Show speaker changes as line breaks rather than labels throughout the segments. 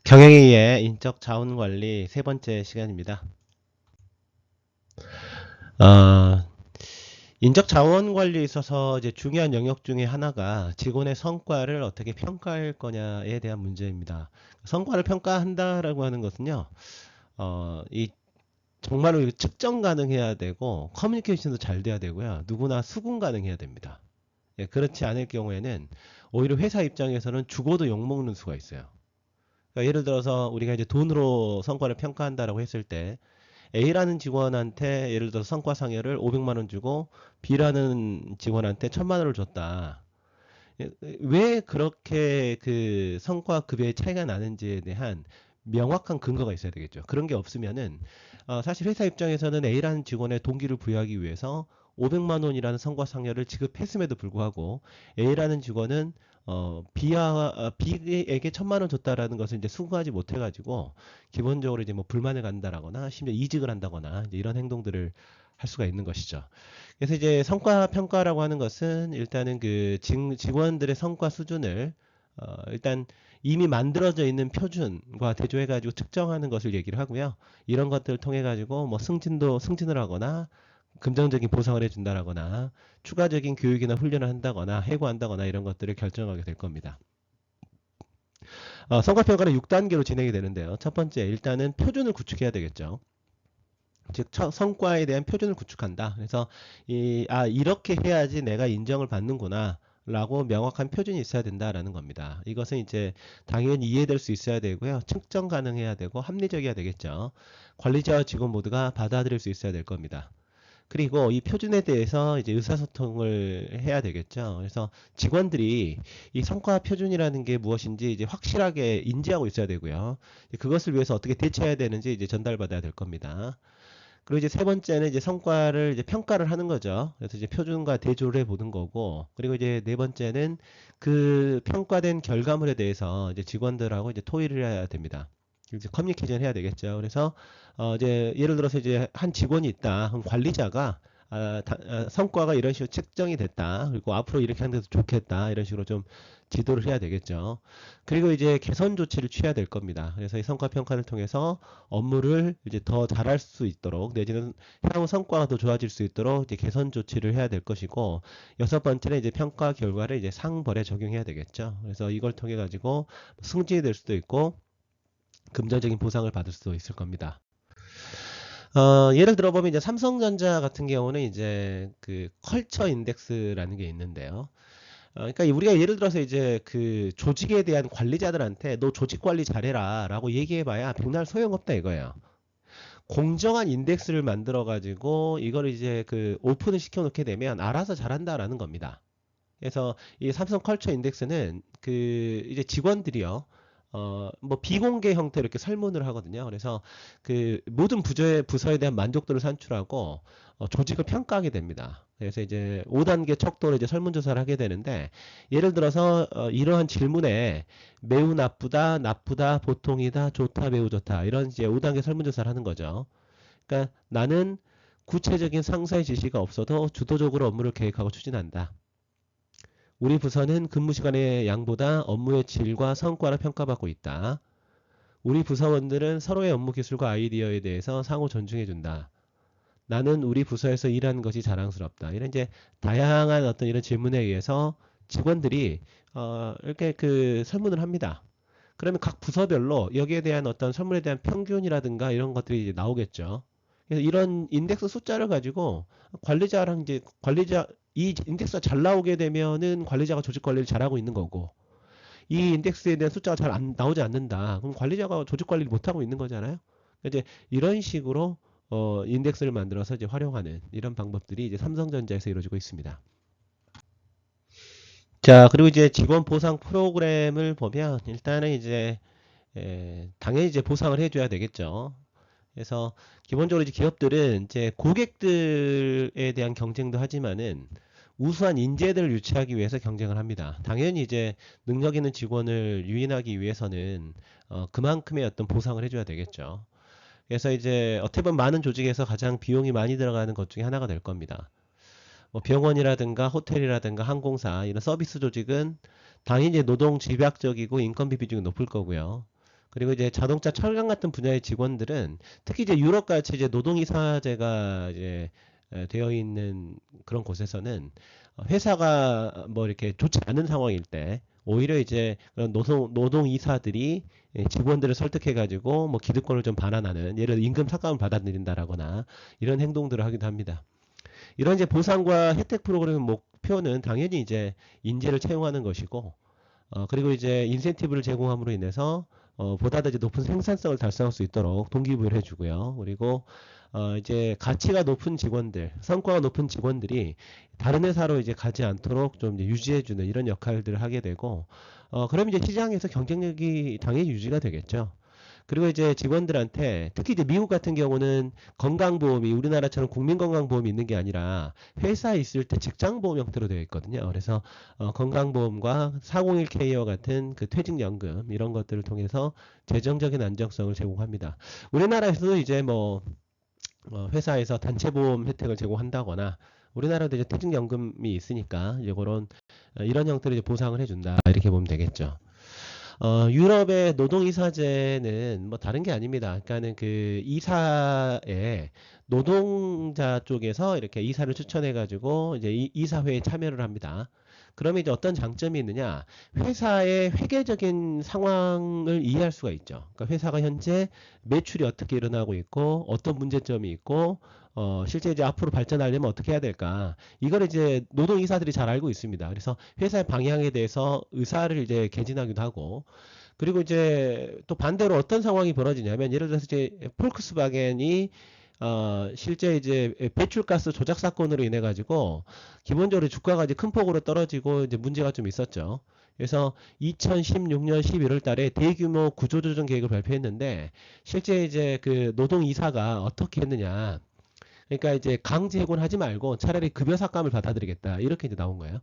경영위의 인적 자원 관리 세 번째 시간입니다. 어, 인적 자원 관리에 있어서 이제 중요한 영역 중에 하나가 직원의 성과를 어떻게 평가할 거냐에 대한 문제입니다. 성과를 평가한다라고 하는 것은요, 이 정말로 이거 측정 가능해야 되고 커뮤니케이션도 잘 돼야 되고요, 누구나 수긍 가능해야 됩니다. 예, 그렇지 않을 경우에는 오히려 회사 입장에서는 죽어도 욕먹는 수가 있어요. 그러니까 예를 들어서 우리가 이제 돈으로 성과를 평가한다라고 했을 때 A라는 직원한테 예를 들어서 성과상여를 500만 원 주고 B라는 직원한테 1000만 원을 줬다. 왜 그렇게 그 성과 급여의 차이가 나는지에 대한 명확한 근거가 있어야 되겠죠. 그런 게 없으면은 사실 회사 입장에서는 A라는 직원의 동기를 부여하기 위해서 500만 원이라는 성과상여를 지급했음에도 불구하고 A라는 직원은 B에게 1000만 원 줬다라는 것을 이제 수긍하지 못해가지고 기본적으로 이제 뭐 불만을 갖는다라거나 심지어 이직을 한다거나 이제 이런 행동들을 할 수가 있는 것이죠. 그래서 이제 성과 평가라고 하는 것은 일단은 그 직원들의 성과 수준을 일단 이미 만들어져 있는 표준과 대조해가지고 측정하는 것을 얘기를 하고요. 이런 것들을 통해 가지고 뭐 승진을 하거나 긍정적인 보상을 해준다라거나 추가적인 교육이나 훈련을 한다거나 해고한다거나 이런 것들을 결정하게 될 겁니다. 성과 평가는 6단계로 진행이 되는데요. 첫 번째, 일단은 표준을 구축해야 되겠죠. 즉 성과에 대한 표준을 구축한다. 그래서 이렇게 해야지 내가 인정을 받는구나. 라고 명확한 표준이 있어야 된다라는 겁니다. 이것은 이제 당연히 이해될 수 있어야 되고요. 측정 가능해야 되고 합리적이어야 되겠죠. 관리자와 직원 모두가 받아들일 수 있어야 될 겁니다. 그리고 이 표준에 대해서 이제 의사소통을 해야 되겠죠. 그래서 직원들이 이 성과 표준이라는 게 무엇인지 이제 확실하게 인지하고 있어야 되고요. 그것을 위해서 어떻게 대처해야 되는지 이제 전달받아야 될 겁니다. 그리고 이제 세 번째는 이제 성과를 이제 평가를 하는 거죠. 그래서 이제 표준과 대조를 해보는 거고, 그리고 이제 네 번째는 그 평가된 결과물에 대해서 이제 직원들하고 이제 토의를 해야 됩니다. 이제 커뮤니케이션 해야 되겠죠. 그래서 이제 예를 들어서 이제 한 직원이 있다. 그럼 관리자가 성과가 이런 식으로 측정이 됐다. 그리고 앞으로 이렇게 하는 데서 좋겠다. 이런 식으로 좀 지도를 해야 되겠죠. 그리고 이제 개선 조치를 취해야 될 겁니다. 그래서 이 성과 평가를 통해서 업무를 이제 더 잘할 수 있도록 내지는 향후 성과가 더 좋아질 수 있도록 이제 개선 조치를 해야 될 것이고 여섯 번째는 이제 평가 결과를 이제 상벌에 적용해야 되겠죠. 그래서 이걸 통해 가지고 승진이 될 수도 있고 금전적인 보상을 받을 수도 있을 겁니다. 예를 들어보면 이제 삼성전자 같은 경우는 이제 그 컬처 인덱스라는 게 있는데요. 그러니까 우리가 예를 들어서 이제 그 조직에 대한 관리자들한테 너 조직 관리 잘해라라고 얘기해봐야 백날 소용없다 이거예요. 공정한 인덱스를 만들어 가지고 이걸 이제 그 오픈을 시켜놓게 되면 알아서 잘한다라는 겁니다. 그래서 이 삼성 컬처 인덱스는 그 이제 직원들이요. 뭐 비공개 형태로 이렇게 설문을 하거든요. 그래서 그 모든 부서에 대한 만족도를 산출하고 조직을 평가하게 됩니다. 그래서 이제 5단계 척도로 이제 설문조사를 하게 되는데 예를 들어서 이러한 질문에 매우 나쁘다, 나쁘다, 보통이다, 좋다, 매우 좋다 이런 이제 5단계 설문조사를 하는 거죠. 그러니까 나는 구체적인 상사의 지시가 없어도 주도적으로 업무를 계획하고 추진한다. 우리 부서는 근무 시간의 양보다 업무의 질과 성과를 평가받고 있다. 우리 부서원들은 서로의 업무 기술과 아이디어에 대해서 상호 존중해준다. 나는 우리 부서에서 일하는 것이 자랑스럽다. 이런 이제 다양한 어떤 이런 질문에 의해서 직원들이 이렇게 그 설문을 합니다. 그러면 각 부서별로 여기에 대한 어떤 설문에 대한 평균이라든가 이런 것들이 이제 나오겠죠. 그래서 이런 인덱스 숫자를 가지고 관리자랑 이제 이 인덱스가 잘 나오게 되면은 관리자가 조직 관리를 잘하고 있는 거고 이 인덱스에 대한 숫자가 잘 나오지 않는다. 그럼 관리자가 조직 관리를 못하고 있는 거잖아요. 이제 이런 식으로 인덱스를 만들어서 이제 활용하는 이런 방법들이 이제 삼성전자에서 이루어지고 있습니다. 자, 그리고 이제 직원 보상 프로그램을 보면 일단은 이제 당연히 이제 보상을 해줘야 되겠죠. 그래서 기본적으로 이제 기업들은 이제 고객들에 대한 경쟁도 하지만은 우수한 인재들을 유치하기 위해서 경쟁을 합니다. 당연히 이제 능력 있는 직원을 유인하기 위해서는 그만큼의 어떤 보상을 해줘야 되겠죠. 그래서 이제 어떻게 보면 많은 조직에서 가장 비용이 많이 들어가는 것 중에 하나가 될 겁니다. 뭐 병원이라든가 호텔이라든가 항공사 이런 서비스 조직은 당연히 노동 집약적이고 인건비 비중이 높을 거고요. 그리고 이제 자동차, 철강 같은 분야의 직원들은 특히 이제 유럽같이 이제 노동이사제가 이제 되어 있는 그런 곳에서는 회사가 뭐 이렇게 좋지 않은 상황일 때 오히려 이제 그런 노동이사들이 직원들을 설득해가지고 뭐 기득권을 좀 반환하는, 예를 들어 임금 삭감을 받아들인다라거나 이런 행동들을 하기도 합니다. 이런 이제 보상과 혜택 프로그램의 목표는 당연히 이제 인재를 채용하는 것이고, 그리고 이제 인센티브를 제공함으로 인해서 보다 더 이제 높은 생산성을 달성할 수 있도록 동기부여를 해주고요. 그리고 이제 가치가 높은 직원들, 성과가 높은 직원들이 다른 회사로 이제 가지 않도록 좀 이제 유지해주는 이런 역할들을 하게 되고, 그럼 이제 시장에서 경쟁력이 당연히 유지가 되겠죠. 그리고 이제 직원들한테 특히 이제 미국 같은 경우는 건강보험이 우리나라처럼 국민건강보험이 있는 게 아니라 회사에 있을 때 직장보험 형태로 되어 있거든요. 그래서 건강보험과 401k와 같은 그 퇴직연금 이런 것들을 통해서 재정적인 안정성을 제공합니다. 우리나라에서도 이제 뭐 회사에서 단체보험 혜택을 제공한다거나, 우리나라도 이제 퇴직연금이 있으니까 이제 그런 이런 형태로 이제 보상을 해준다, 이렇게 보면 되겠죠. 유럽의 노동이사제는 뭐 다른 게 아닙니다. 그러니까는 그 이사에 노동자 쪽에서 이렇게 이사를 추천해가지고 이제 이사회에 참여를 합니다. 그러면 이제 어떤 장점이 있느냐? 회사의 회계적인 상황을 이해할 수가 있죠. 그러니까 회사가 현재 매출이 어떻게 일어나고 있고, 어떤 문제점이 있고, 실제 이제 앞으로 발전하려면 어떻게 해야 될까? 이걸 이제 노동이사들이 잘 알고 있습니다. 그래서 회사의 방향에 대해서 의사를 이제 개진하기도 하고, 그리고 이제 또 반대로 어떤 상황이 벌어지냐면, 예를 들어서 이제 폴크스바겐이 실제 이제 배출가스 조작 사건으로 인해 가지고 기본적으로 주가가 이제 큰 폭으로 떨어지고 이제 문제가 좀 있었죠. 그래서 2016년 11월 달에 대규모 구조조정 계획을 발표했는데, 실제 이제 그 노동이사가 어떻게 했느냐. 그러니까 이제 강제 해고하지 말고 차라리 급여 삭감을 받아들이겠다, 이렇게 이제 나온 거예요.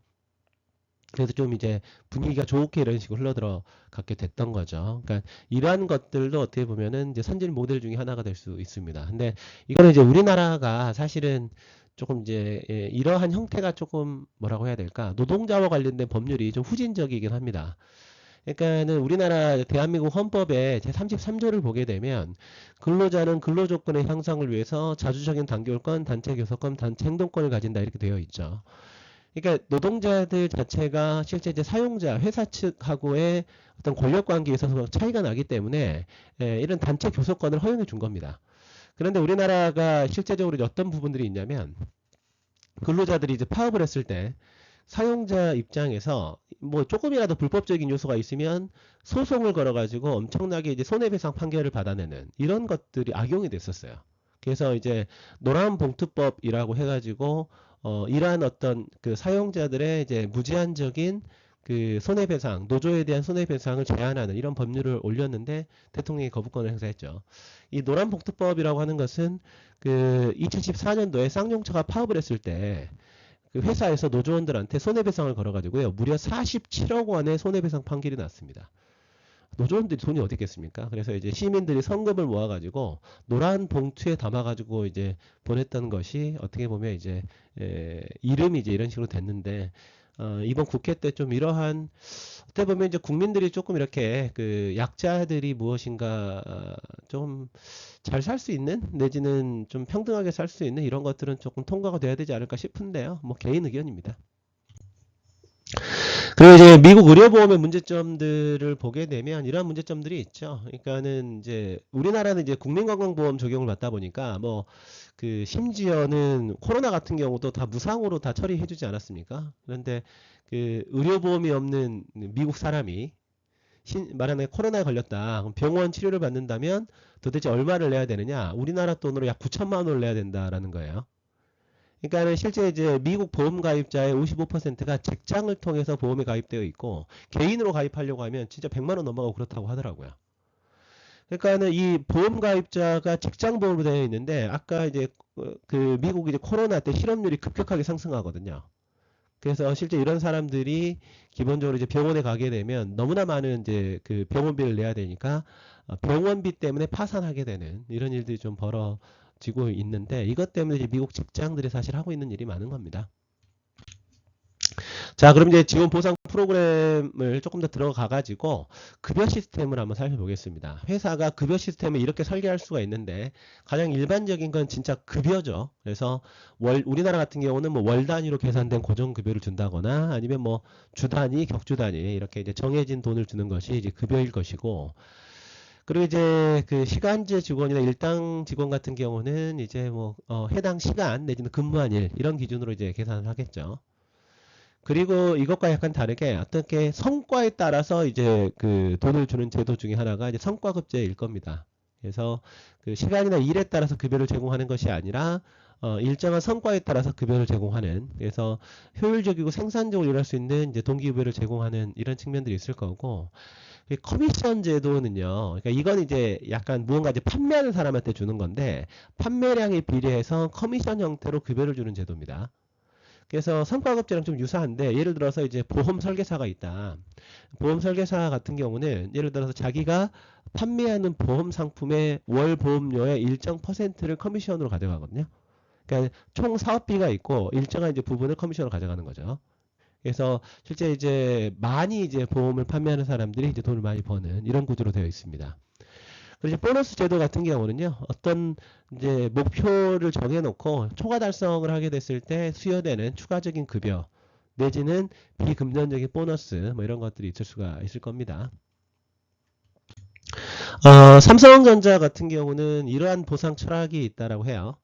그래서 좀 이제 분위기가 좋게 이런 식으로 흘러들어가게 됐던 거죠. 그러니까 이러한 것들도 어떻게 보면은 이제 선진 모델 중에 하나가 될 수 있습니다. 근데 이거는 이제 우리나라가 사실은 조금 이제 이러한 형태가 조금 뭐라고 해야 될까? 노동자와 관련된 법률이 좀 후진적이긴 합니다. 그러니까는 우리나라 대한민국 헌법의 제33조를 보게 되면, 근로자는 근로조건의 향상을 위해서 자주적인 단결권, 단체 교섭권, 단체 행동권을 가진다, 이렇게 되어 있죠. 그러니까 노동자들 자체가 실제 이제 사용자, 회사 측하고의 어떤 권력 관계에 있어서 차이가 나기 때문에 이런 단체 교섭권을 허용해 준 겁니다. 그런데 우리나라가 실제적으로 이제 어떤 부분들이 있냐면, 근로자들이 이제 파업을 했을 때 사용자 입장에서 뭐 조금이라도 불법적인 요소가 있으면 소송을 걸어가지고 엄청나게 이제 손해배상 판결을 받아내는 이런 것들이 악용이 됐었어요. 그래서 이제 노란봉투법이라고 해가지고 이러한 어떤 그 사용자들의 이제 무제한적인 그 손해배상, 노조에 대한 손해배상을 제한하는 이런 법률을 올렸는데 대통령이 거부권을 행사했죠. 이 노란봉투법이라고 하는 것은 그 2014년도에 쌍용차가 파업을 했을 때 그 회사에서 노조원들한테 손해배상을 걸어가지고요, 무려 47억 원의 손해배상 판결이 났습니다. 노조원들이 돈이 어디 있겠습니까? 그래서 이제 시민들이 성금을 모아가지고 노란 봉투에 담아가지고 이제 보냈던 것이 어떻게 보면 이제 이름이 이제 이런 식으로 됐는데, 이번 국회 때 좀 이러한 어떻게 보면 이제 국민들이 조금 이렇게 그 약자들이 무엇인가 좀 잘 살 수 있는, 내지는 좀 평등하게 살 수 있는 이런 것들은 조금 통과가 돼야 되지 않을까 싶은데요. 뭐 개인 의견입니다. 그리고 이제 미국 의료보험의 문제점들을 보게 되면 이러한 문제점들이 있죠. 그러니까는 이제 우리나라는 이제 국민건강보험 적용을 받다 보니까 뭐 그 심지어는 코로나 같은 경우도 다 무상으로 다 처리해주지 않았습니까? 그런데 그 의료보험이 없는 미국 사람이 말하는 코로나에 걸렸다, 그럼 병원 치료를 받는다면 도대체 얼마를 내야 되느냐? 우리나라 돈으로 약 9천만 원을 내야 된다라는 거예요. 그러니까는 실제 이제 미국 보험 가입자의 55%가 직장을 통해서 보험에 가입되어 있고, 개인으로 가입하려고 하면 진짜 100만 원 넘어가고 그렇다고 하더라고요. 그러니까는 이 보험 가입자가 직장 보험으로 되어 있는데, 아까 이제 그 미국이 이제 코로나 때 실업률이 급격하게 상승하거든요. 그래서 실제 이런 사람들이 기본적으로 이제 병원에 가게 되면 너무나 많은 이제 그 병원비를 내야 되니까 병원비 때문에 파산하게 되는 이런 일들이 좀 벌어지고 있는데, 이것 때문에 이제 미국 직장들이 사실 하고 있는 일이 많은 겁니다. 자, 그럼 이제 지원 보상 프로그램을 조금 더 들어가 가지고 급여 시스템을 한번 살펴보겠습니다. 회사가 급여 시스템을 이렇게 설계할 수가 있는데 가장 일반적인 건 진짜 급여죠. 그래서 우리나라 같은 경우는 뭐 월 단위로 계산된 고정급여를 준다거나 아니면 뭐 주 단위, 격주 단위 이렇게 이제 정해진 돈을 주는 것이 이제 급여일 것이고, 그리고 이제 그 시간제 직원이나 일당 직원 같은 경우는 이제 뭐 해당 시간 내지는 근무한 일 이런 기준으로 이제 계산을 하겠죠. 그리고 이것과 약간 다르게 어떻게 성과에 따라서 이제 그 돈을 주는 제도 중에 하나가 이제 성과급제일 겁니다. 그래서 그 시간이나 일에 따라서 급여를 제공하는 것이 아니라 일정한 성과에 따라서 급여를 제공하는, 그래서 효율적이고 생산적으로 일할 수 있는 이제 동기급여를 제공하는 이런 측면들이 있을 거고, 이 커미션 제도는요. 그러니까 이건 이제 약간 무언가 이제 판매하는 사람한테 주는 건데 판매량에 비례해서 커미션 형태로 급여를 주는 제도입니다. 그래서 성과급제랑 좀 유사한데, 예를 들어서 이제 보험 설계사가 있다. 보험 설계사 같은 경우는 예를 들어서 자기가 판매하는 보험 상품의 월 보험료의 일정 퍼센트를 커미션으로 가져가거든요. 그러니까 총 사업비가 있고 일정한 이제 부분을 커미션으로 가져가는 거죠. 그래서 실제 이제 많이 이제 보험을 판매하는 사람들이 이제 돈을 많이 버는 이런 구조로 되어 있습니다. 그리고 보너스 제도 같은 경우는요, 어떤 이제 목표를 정해놓고 초과 달성을 하게 됐을 때 수여되는 추가적인 급여 내지는 비금전적인 보너스 뭐 이런 것들이 있을 수가 있을 겁니다. 삼성전자 같은 경우는 이러한 보상 철학이 있다라고 해요.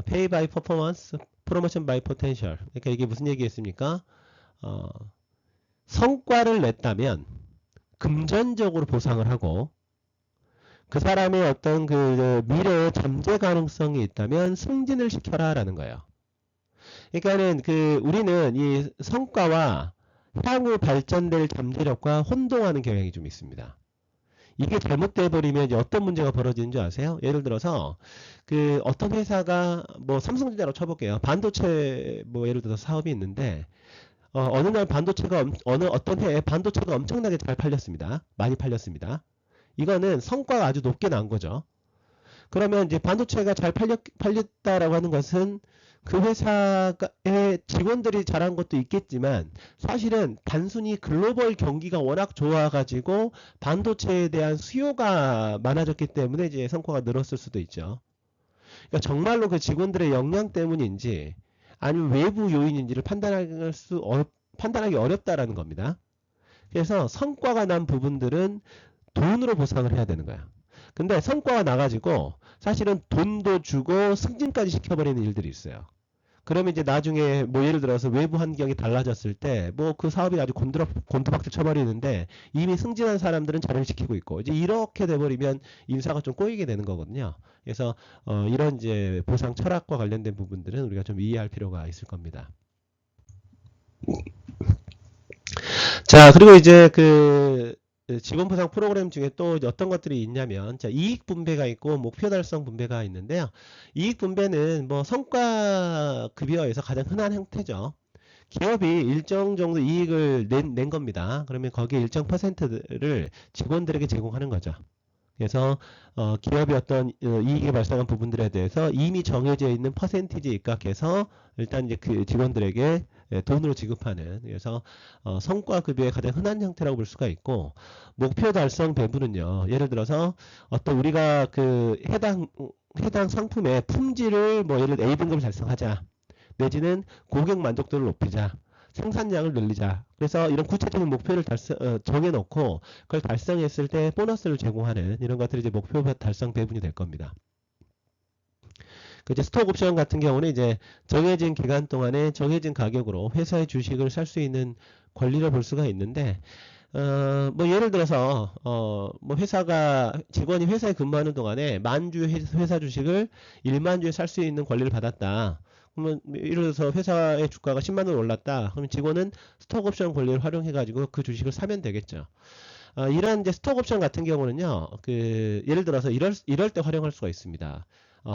Pay by performance, promotion by potential. 그러니까 이게 무슨 얘기겠습니까? 어, 성과를 냈다면 금전적으로 보상을 하고, 그 사람의 어떤 그 미래의 잠재 가능성이 있다면 승진을 시켜라라는 거예요. 그러니까는 그 우리는 이 성과와 향후 발전될 잠재력과 혼동하는 경향이 좀 있습니다. 이게 잘못돼 버리면 이제 어떤 문제가 벌어지는 줄 아세요? 예를 들어서 그 어떤 회사가 뭐 삼성전자로 쳐볼게요. 반도체 뭐 예를 들어서 사업이 있는데 어느 날 반도체가 어느 어떤 해에 반도체가 엄청나게 잘 팔렸습니다. 많이 팔렸습니다. 이거는 성과가 아주 높게 난 거죠. 그러면 이제 반도체가 잘 팔렸다라고 하는 것은 그 회사의 직원들이 잘한 것도 있겠지만 사실은 단순히 글로벌 경기가 워낙 좋아가지고 반도체에 대한 수요가 많아졌기 때문에 이제 성과가 늘었을 수도 있죠. 그러니까 정말로 그 직원들의 역량 때문인지 아니면 외부 요인인지를 판단하기 어렵다라는 겁니다. 그래서 성과가 난 부분들은 돈으로 보상을 해야 되는 거야. 근데 성과가 나가지고 사실은 돈도 주고 승진까지 시켜버리는 일들이 있어요. 그러면 이제 나중에 뭐 예를 들어서 외부 환경이 달라졌을 때 뭐 그 사업이 아주 곤두박질 쳐버리는데 이미 승진한 사람들은 자리를 지키고 있고, 이제 이렇게 돼버리면 인사가 좀 꼬이게 되는 거거든요. 그래서 이런 이제 보상 철학과 관련된 부분들은 우리가 좀 이해할 필요가 있을 겁니다. 자, 그리고 이제 그 직원 보상 프로그램 중에 또 어떤 것들이 있냐면, 자, 이익 분배가 있고 목표 달성 분배가 있는데요. 이익 분배는 뭐 성과 급여에서 가장 흔한 형태죠. 기업이 일정 정도 이익을 낸 겁니다. 그러면 거기에 일정 퍼센트를 직원들에게 제공하는 거죠. 그래서 기업이 어떤 이익이 발생한 부분들에 대해서 이미 정해져 있는 퍼센티지에 입각해서 일단 이제 그 직원들에게 돈으로 지급하는, 그래서 성과급여의 가장 흔한 형태라고 볼 수가 있고, 목표 달성 배분은요, 예를 들어서 어떤 우리가 그 해당 상품의 품질을 뭐 예를 들어 A등급을 달성하자, 내지는 고객 만족도를 높이자, 생산량을 늘리자. 그래서 이런 구체적인 목표를 정해놓고 그걸 달성했을 때 보너스를 제공하는 이런 것들이 이제 목표 달성 배분이 될 겁니다. 그 이제 스톡 옵션 같은 경우는 이제 정해진 기간 동안에 정해진 가격으로 회사의 주식을 살 수 있는 권리를 볼 수가 있는데, 뭐 예를 들어서 뭐 직원이 회사에 근무하는 동안에 만주 회사 주식을 1만 주에 살 수 있는 권리를 받았다. 그러면 예를 들어서 회사의 주가가 10만 원 올랐다. 그럼 직원은 스톡 옵션 권리를 활용해 가지고 그 주식을 사면 되겠죠. 이런 이제 스톡 옵션 같은 경우는요. 그 예를 들어서 이럴 때 활용할 수가 있습니다.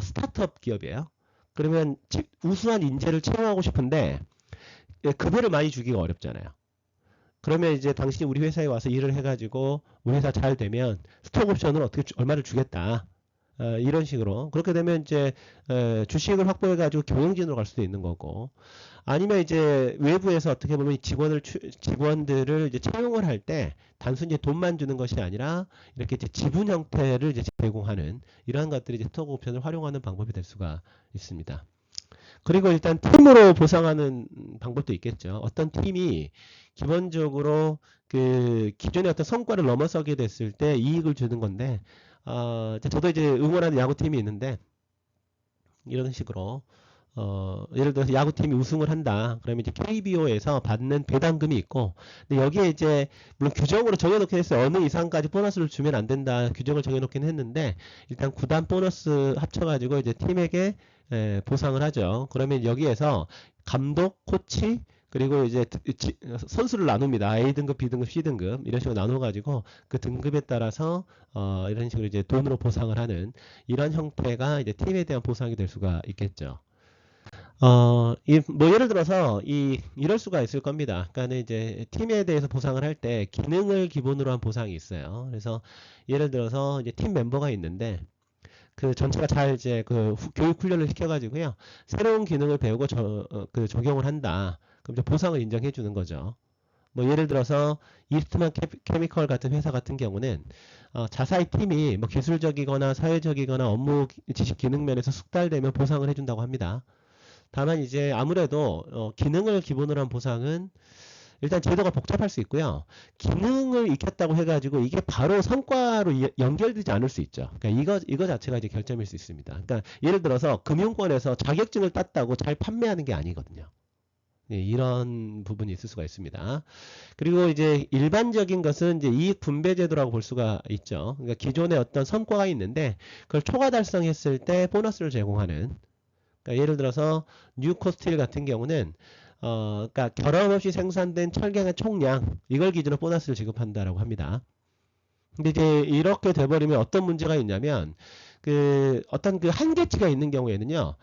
스타트업 기업이에요. 그러면 우수한 인재를 채용하고 싶은데 급여를 많이 주기가 어렵잖아요. 그러면 이제 당신이 우리 회사에 와서 일을 해가지고 우리 회사 잘 되면 스톡 옵션을 얼마를 주겠다. 이런 식으로. 그렇게 되면 이제 주식을 확보해 가지고 경영진으로 갈 수도 있는 거고, 아니면 이제 외부에서 어떻게 보면 직원들을 이제 채용을 할 때 단순히 돈만 주는 것이 아니라 이렇게 이제 지분 형태를 이제 제공하는 이러한 것들이 이제 스톡 옵션을 활용하는 방법이 될 수가 있습니다. 그리고 일단 팀으로 보상하는 방법도 있겠죠. 어떤 팀이 기본적으로 그 기존의 어떤 성과를 넘어서게 됐을 때 이익을 주는 건데, 저도 이제 응원하는 야구팀이 있는데, 이런 식으로 예를 들어서 야구팀이 우승을 한다. 그러면 이제 KBO에서 받는 배당금이 있고, 근데 여기에 이제 물론 규정으로 정해놓긴 했어요. 어느 이상까지 보너스를 주면 안 된다. 규정을 정해놓긴 했는데, 일단 구단 보너스 합쳐가지고 이제 팀에게 보상을 하죠. 그러면 여기에서 감독, 코치, 그리고 이제 선수를 나눕니다. A 등급, B 등급, C 등급 이런 식으로 나눠가지고 그 등급에 따라서 이런 식으로 이제 돈으로 보상을 하는 이런 형태가 이제 팀에 대한 보상이 될 수가 있겠죠. 뭐 예를 들어서 이럴 수가 있을 겁니다. 그러니까 이제 팀에 대해서 보상을 할 때 기능을 기본으로 한 보상이 있어요. 그래서 예를 들어서 이제 팀 멤버가 있는데 그 전체가 잘 이제 그 교육 훈련을 시켜가지고요 새로운 기능을 배우고 그 적용을 한다. 그럼 이제 보상을 인정해 주는 거죠. 뭐 예를 들어서 이스트만 케미컬 같은 회사 같은 경우는 자사의 팀이 뭐 기술적이거나 사회적이거나 업무 지식 기능 면에서 숙달되면 보상을 해준다고 합니다. 다만 이제 아무래도 기능을 기본으로 한 보상은 일단 제도가 복잡할 수 있고요. 기능을 익혔다고 해가지고 이게 바로 성과로 연결되지 않을 수 있죠. 그러니까 이거 자체가 이제 결점일 수 있습니다. 그러니까 예를 들어서 금융권에서 자격증을 땄다고 잘 판매하는 게 아니거든요. 네, 이런 부분이 있을 수가 있습니다. 그리고 이제 일반적인 것은 이제 이익 분배 제도라고 볼 수가 있죠. 그러니까 기존에 어떤 성과가 있는데 그걸 초과 달성했을 때 보너스를 제공하는. 그러니까 예를 들어서 뉴코스틸 같은 경우는 그러니까 결함 없이 생산된 철강의 총량 이걸 기준으로 보너스를 지급한다라고 합니다. 근데 이제 이렇게 돼버리면 어떤 문제가 있냐면 그 어떤 그 한계치가 있는 경우에는요.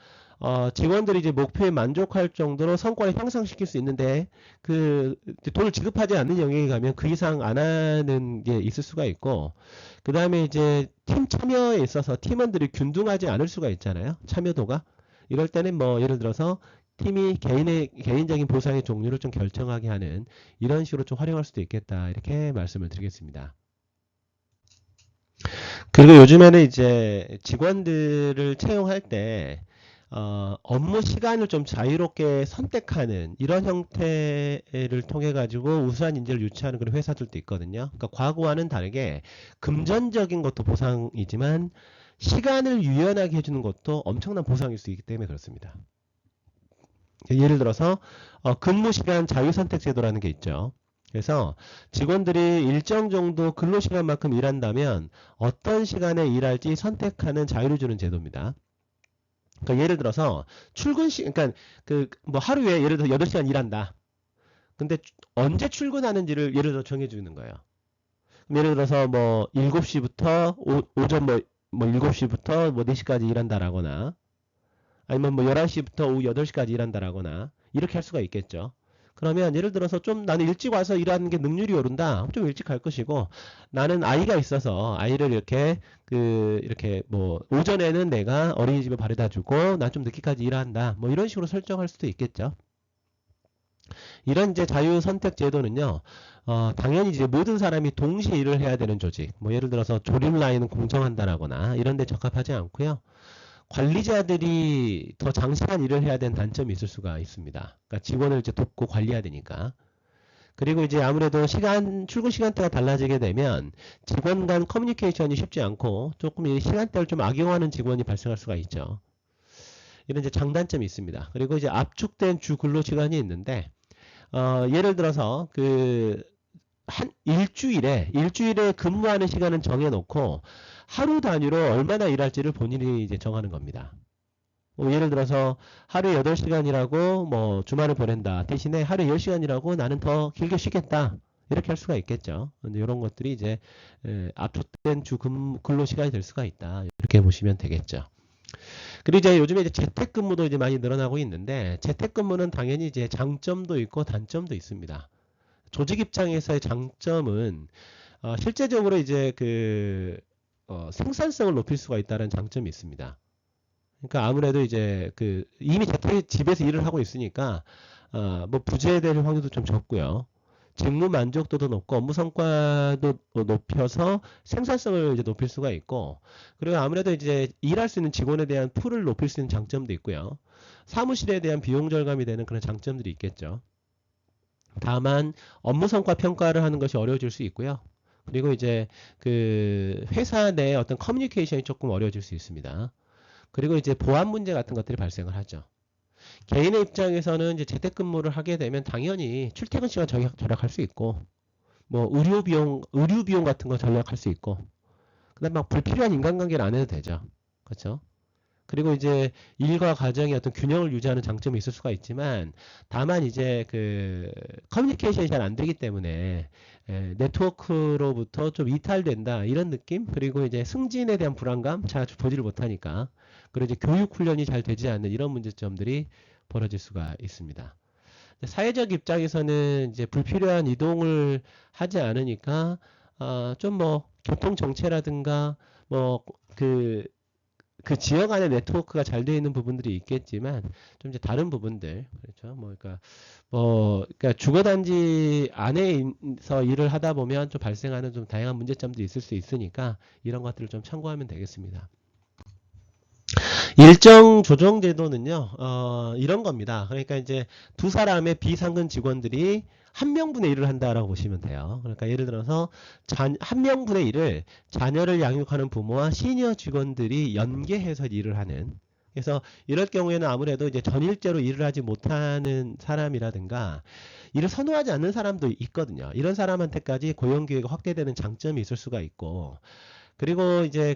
직원들이 이제 목표에 만족할 정도로 성과를 향상시킬 수 있는데 그 돈을 지급하지 않는 영역에 가면 그 이상 안 하는 게 있을 수가 있고 그 다음에 이제 팀 참여에 있어서 팀원들이 균등하지 않을 수가 있잖아요. 참여도가. 이럴 때는 뭐 예를 들어서 팀이 개인적인 보상의 종류를 좀 결정하게 하는 이런 식으로 좀 활용할 수도 있겠다. 이렇게 말씀을 드리겠습니다. 그리고 요즘에는 이제 직원들을 채용할 때 업무 시간을 좀 자유롭게 선택하는 이런 형태를 통해 가지고 우수한 인재를 유치하는 그런 회사들도 있거든요. 그러니까 과거와는 다르게 금전적인 것도 보상이지만 시간을 유연하게 해주는 것도 엄청난 보상일 수 있기 때문에 그렇습니다. 예를 들어서 근무시간 자유선택 제도라는 게 있죠. 그래서 직원들이 일정 정도 근로시간만큼 일한다면 어떤 시간에 일할지 선택하는 자유를 주는 제도입니다. 그러니까 예를 들어서 그러니까 그 뭐 하루에 예를 들어서 8시간 일한다. 근데 언제 출근하는지를 예를 들어 정해주는 거예요. 예를 들어서 뭐 7시부터 오전 뭐 7시부터 뭐 4시까지 일한다라거나 아니면 뭐 11시부터 오후 8시까지 일한다라거나 이렇게 할 수가 있겠죠. 그러면 예를 들어서 좀 나는 일찍 와서 일하는 게 능률이 오른다. 좀 일찍 갈 것이고 나는 아이가 있어서 아이를 이렇게 뭐 오전에는 내가 어린이집에 바래다 주고 난 좀 늦게까지 일한다. 뭐 이런 식으로 설정할 수도 있겠죠. 이런 이제 자유 선택 제도는요. 당연히 이제 모든 사람이 동시에 일을 해야 되는 조직. 뭐 예를 들어서 조립 라인은 공정한다라거나 이런 데 적합하지 않고요. 관리자들이 더 장시간 일을 해야 되는 단점이 있을 수가 있습니다. 그러니까 직원을 이제 돕고 관리해야 되니까. 그리고 이제 아무래도 출근 시간대가 달라지게 되면 직원 간 커뮤니케이션이 쉽지 않고 조금 이 시간대를 좀 악용하는 직원이 발생할 수가 있죠. 이런 이제 장단점이 있습니다. 그리고 이제 압축된 주 근로 시간이 있는데, 예를 들어서 한 일주일에 근무하는 시간은 정해놓고 하루 단위로 얼마나 일할지를 본인이 이제 정하는 겁니다. 뭐 예를 들어서 하루에 8시간 일하고 뭐 주말을 보낸다. 대신에 하루에 10시간 일하고 나는 더 길게 쉬겠다. 이렇게 할 수가 있겠죠. 근데 이런 것들이 이제 압축된 주 근로 시간이 될 수가 있다. 이렇게 보시면 되겠죠. 그리고 이제 요즘에 이제 재택근무도 이제 많이 늘어나고 있는데 재택근무는 당연히 이제 장점도 있고 단점도 있습니다. 조직 입장에서의 장점은 실제적으로 이제 생산성을 높일 수가 있다는 장점이 있습니다. 그러니까 아무래도 이제 이미 집에서 일을 하고 있으니까 뭐 부재될 확률도 좀 적고요. 직무 만족도도 높고 업무 성과도 높여서 생산성을 이제 높일 수가 있고, 그리고 아무래도 이제 일할 수 있는 직원에 대한 풀을 높일 수 있는 장점도 있고요. 사무실에 대한 비용 절감이 되는 그런 장점들이 있겠죠. 다만 업무 성과 평가를 하는 것이 어려워질 수 있고요. 그리고 이제 회사 내 어떤 커뮤니케이션이 조금 어려워질 수 있습니다. 그리고 이제 보안 문제 같은 것들이 발생을 하죠. 개인의 입장에서는 이제 재택근무를 하게 되면 당연히 출퇴근 시간 절약할 수 있고, 뭐 의류 비용 같은 거 절약할 수 있고, 그다음 막 불필요한 인간관계를 안 해도 되죠. 그렇죠? 그리고 이제 일과 가정의 어떤 균형을 유지하는 장점이 있을 수가 있지만, 다만 이제 커뮤니케이션이 잘 안 되기 때문에 네트워크로부터 좀 이탈된다 이런 느낌, 그리고 이제 승진에 대한 불안감 잘 보지를 못하니까, 그리고 이제 교육 훈련이 잘 되지 않는 이런 문제점들이 벌어질 수가 있습니다. 사회적 입장에서는 이제 불필요한 이동을 하지 않으니까 좀 뭐 교통 정체라든가 뭐그 지역 안에 네트워크가 잘 되어 있는 부분들이 있겠지만, 좀 이제 다른 부분들, 그렇죠? 그러니까 주거단지 안에서 일을 하다 보면 좀 발생하는 좀 다양한 문제점들이 있을 수 있으니까 이런 것들을 좀 참고하면 되겠습니다. 일정 조정 제도는요, 이런 겁니다. 그러니까 이제 두 사람의 비상근 직원들이 한 명분의 일을 한다라고 보시면 돼요. 그러니까 예를 들어서 한 명분의 일을 자녀를 양육하는 부모와 시니어 직원들이 연계해서 일을 하는. 그래서 이럴 경우에는 아무래도 이제 전일제로 일을 하지 못하는 사람이라든가 일을 선호하지 않는 사람도 있거든요. 이런 사람한테까지 고용기회가 확대되는 장점이 있을 수가 있고, 그리고 이제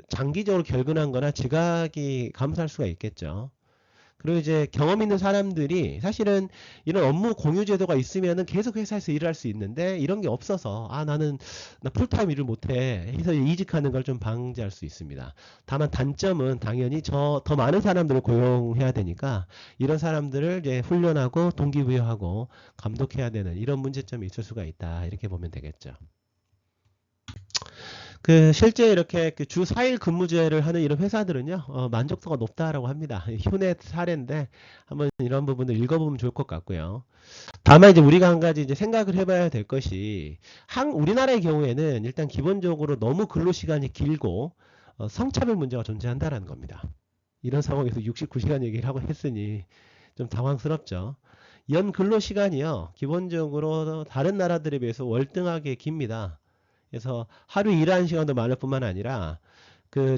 장기적으로 결근한 거나 지각이 감소할 수가 있겠죠. 그리고 이제 경험 있는 사람들이 사실은 이런 업무 공유 제도가 있으면은 계속 회사에서 일을 할 수 있는데, 이런 게 없어서 나 풀타임 일을 못해 해서 이직하는 걸 좀 방지할 수 있습니다. 다만 단점은 당연히 더 많은 사람들을 고용해야 되니까 이런 사람들을 이제 훈련하고 동기부여하고 감독해야 되는 이런 문제점이 있을 수가 있다, 이렇게 보면 되겠죠. 실제 이렇게 주 4일 근무제를 하는 이런 회사들은요, 만족도가 높다라고 합니다. 휴넷 사례인데 한번 이런 부분을 읽어보면 좋을 것 같고요. 다만 이제 우리가 한 가지 이제 생각을 해봐야 될 것이, 우리나라의 경우에는 일단 기본적으로 너무 근로 시간이 길고 성차별 문제가 존재한다라는 겁니다. 이런 상황에서 69시간 얘기를 하고 했으니 좀 당황스럽죠. 연 근로 시간이요, 기본적으로 다른 나라들에 비해서 월등하게 깁니다. 그래서 하루 일하는 시간도 많을 뿐만 아니라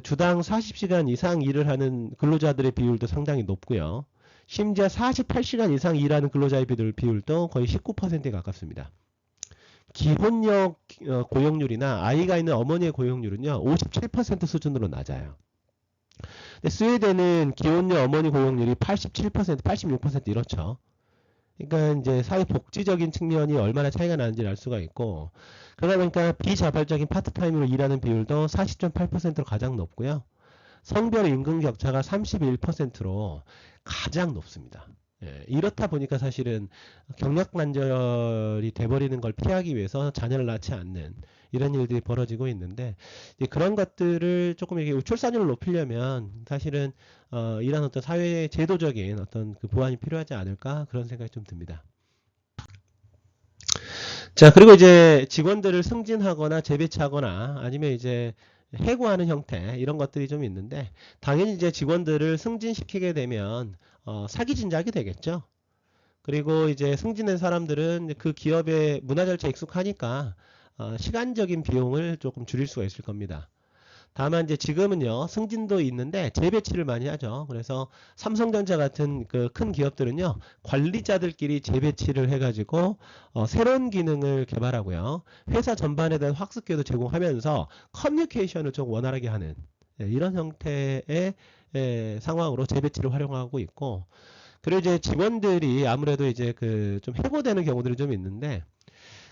주당 40시간 이상 일을 하는 근로자들의 비율도 상당히 높고요. 심지어 48시간 이상 일하는 근로자의 비율도 거의 19%에 가깝습니다. 기혼력 고용률이나 아이가 있는 어머니의 고용률은요, 57% 수준으로 낮아요. 근데 스웨덴은 기혼력 어머니 고용률이 87%, 86% 이렇죠. 그러니까 이제 사회복지적인 측면이 얼마나 차이가 나는지를 알 수가 있고, 그러다 보니까 비자발적인 파트타임으로 일하는 비율도 40.8%로 가장 높고요. 성별 임금 격차가 31%로 가장 높습니다. 이렇다 보니까 사실은 경력 단절이 돼버리는 걸 피하기 위해서 자녀를 낳지 않는 이런 일들이 벌어지고 있는데, 이제 그런 것들을 조금 이렇게 출산율을 높이려면 사실은 이런 어떤 사회 제도적인 어떤 보완이 필요하지 않을까, 그런 생각이 좀 듭니다. 자, 그리고 이제 직원들을 승진하거나 재배치하거나 아니면 이제 해고하는 형태, 이런 것들이 좀 있는데, 당연히 이제 직원들을 승진시키게 되면 사기 진작이 되겠죠. 그리고 이제 승진한 사람들은 그 기업의 문화 절차에 익숙하니까 시간적인 비용을 조금 줄일 수가 있을 겁니다. 다만 이제 지금은요, 승진도 있는데 재배치를 많이 하죠. 그래서 삼성전자 같은 큰 기업들은요, 관리자들끼리 재배치를 해가지고 새로운 기능을 개발하고요, 회사 전반에 대한 학습 기회도 제공하면서 커뮤니케이션을 좀 원활하게 하는 이런 형태의 상황으로 재배치를 활용하고 있고, 그리고 이제 직원들이 아무래도 이제 좀 해고되는 경우들이 좀 있는데,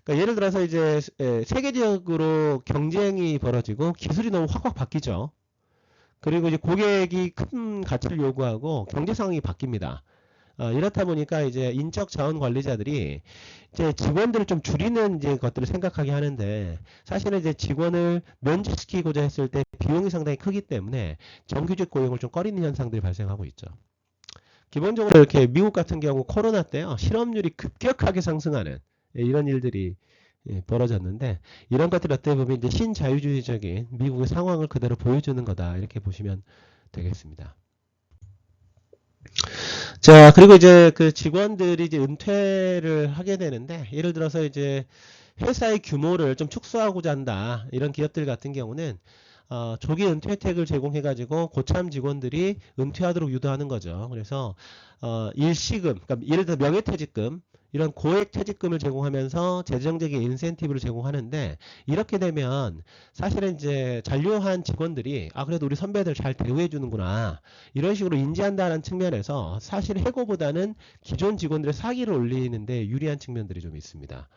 그러니까 예를 들어서 이제 세계적으로 경쟁이 벌어지고 기술이 너무 확확 바뀌죠. 그리고 이제 고객이 큰 가치를 요구하고 경제 상황이 바뀝니다. 이렇다 보니까 이제 인적 자원 관리자들이 이제 직원들을 좀 줄이는 이제 것들을 생각하게 하는데, 사실은 이제 직원을 면직시키고자 했을 때 비용이 상당히 크기 때문에 정규직 고용을 좀 꺼리는 현상들이 발생하고 있죠. 기본적으로 이렇게 미국 같은 경우 코로나 때요, 실업률이 급격하게 상승하는 이런 일들이 벌어졌는데, 이런 것들이 어떻게 보면 이제 신자유주의적인 미국의 상황을 그대로 보여주는 거다, 이렇게 보시면 되겠습니다. 자, 그리고 이제 그 직원들이 이제 은퇴를 하게 되는데, 예를 들어서 이제 회사의 규모를 좀 축소하고자 한다, 이런 기업들 같은 경우는 조기 은퇴 혜택을 제공해가지고 고참 직원들이 은퇴하도록 유도하는 거죠. 그래서 일시금, 그러니까 예를 들어 명예퇴직금, 이런 고액 퇴직금을 제공하면서 재정적인 인센티브를 제공하는데, 이렇게 되면 사실은 이제 잔류한 직원들이 그래도 우리 선배들 잘 대우해 주는구나, 이런 식으로 인지한다는 측면에서 사실 해고보다는 기존 직원들의 사기를 올리는데 유리한 측면들이 좀 있습니다.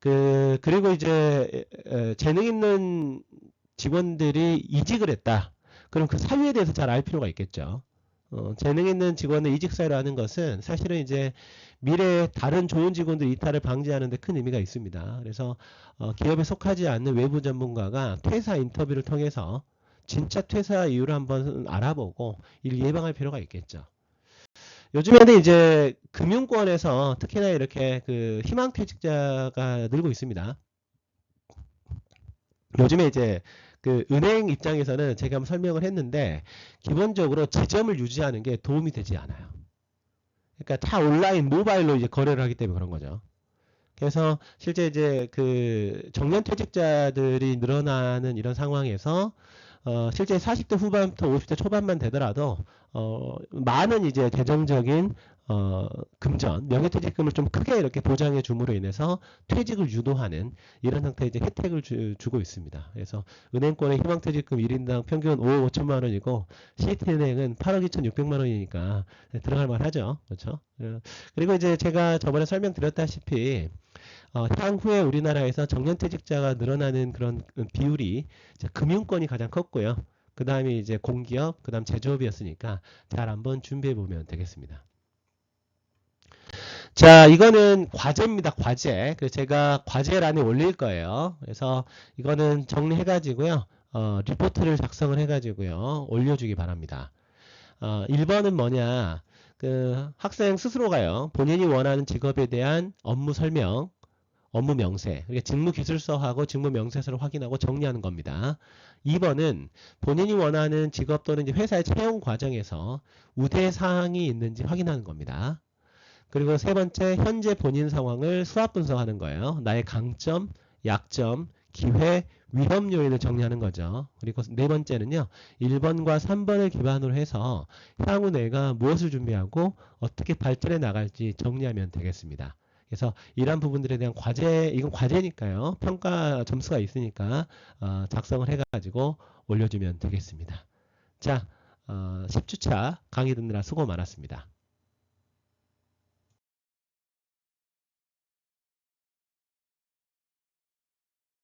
그리고 이제 재능 있는 직원들이 이직을 했다. 그럼 그 사유에 대해서 잘 알 필요가 있겠죠. 재능 있는 직원의 이직 사유라는 것은 사실은 이제 미래에 다른 좋은 직원들 이탈을 방지하는 데 큰 의미가 있습니다. 그래서 기업에 속하지 않는 외부 전문가가 퇴사 인터뷰를 통해서 진짜 퇴사 이유를 한번 알아보고 이를 예방할 필요가 있겠죠. 요즘에는 이제 금융권에서 특히나 이렇게 그 희망퇴직자가 늘고 있습니다. 요즘에 이제 그 은행 입장에서는 제가 한번 설명을 했는데, 기본적으로 지점을 유지하는 게 도움이 되지 않아요. 그러니까 다 온라인 모바일로 이제 거래를 하기 때문에 그런 거죠. 그래서 실제 이제 그 정년 퇴직자들이 늘어나는 이런 상황에서 실제 40대 후반부터 50대 초반만 되더라도 많은 이제 재정적인 금전, 명예퇴직금을 좀 크게 이렇게 보장해 줌으로 인해서 퇴직을 유도하는 이런 형태의 이제 혜택을 주고 있습니다. 그래서 은행권의 희망퇴직금 1인당 평균 5억 5천만 원이고, 시티은행은 8억 2천6백만 원이니까 들어갈 만하죠. 그렇죠? 그리고 이제 제가 저번에 설명드렸다시피 향후에 우리나라에서 정년퇴직자가 늘어나는 그런 비율이 이제 금융권이 가장 컸고요. 그 다음에 이제 공기업, 그 다음 제조업이었으니까 잘 한번 준비해 보면 되겠습니다. 자, 이거는 과제입니다. 과제. 그래서 제가 과제란에 올릴 거예요. 그래서 이거는 정리해가지고요. 리포트를 작성을 해가지고요. 올려주기 바랍니다. 1번은 뭐냐. 그 학생 스스로가요, 본인이 원하는 직업에 대한 업무 설명, 업무 명세, 그러니까 직무 기술서하고 직무 명세서를 확인하고 정리하는 겁니다. 2번은 본인이 원하는 직업 또는 이제 회사의 채용 과정에서 우대 사항이 있는지 확인하는 겁니다. 그리고 세 번째, 현재 본인 상황을 수합 분석하는 거예요. 나의 강점, 약점, 기회, 위험 요인을 정리하는 거죠. 그리고 네 번째는요, 1번과 3번을 기반으로 해서 향후 내가 무엇을 준비하고 어떻게 발전해 나갈지 정리하면 되겠습니다. 그래서 이러한 부분들에 대한 과제, 이건 과제니까요, 평가 점수가 있으니까 작성을 해가지고 올려주면 되겠습니다. 자, 10주차 강의 듣느라 수고 많았습니다.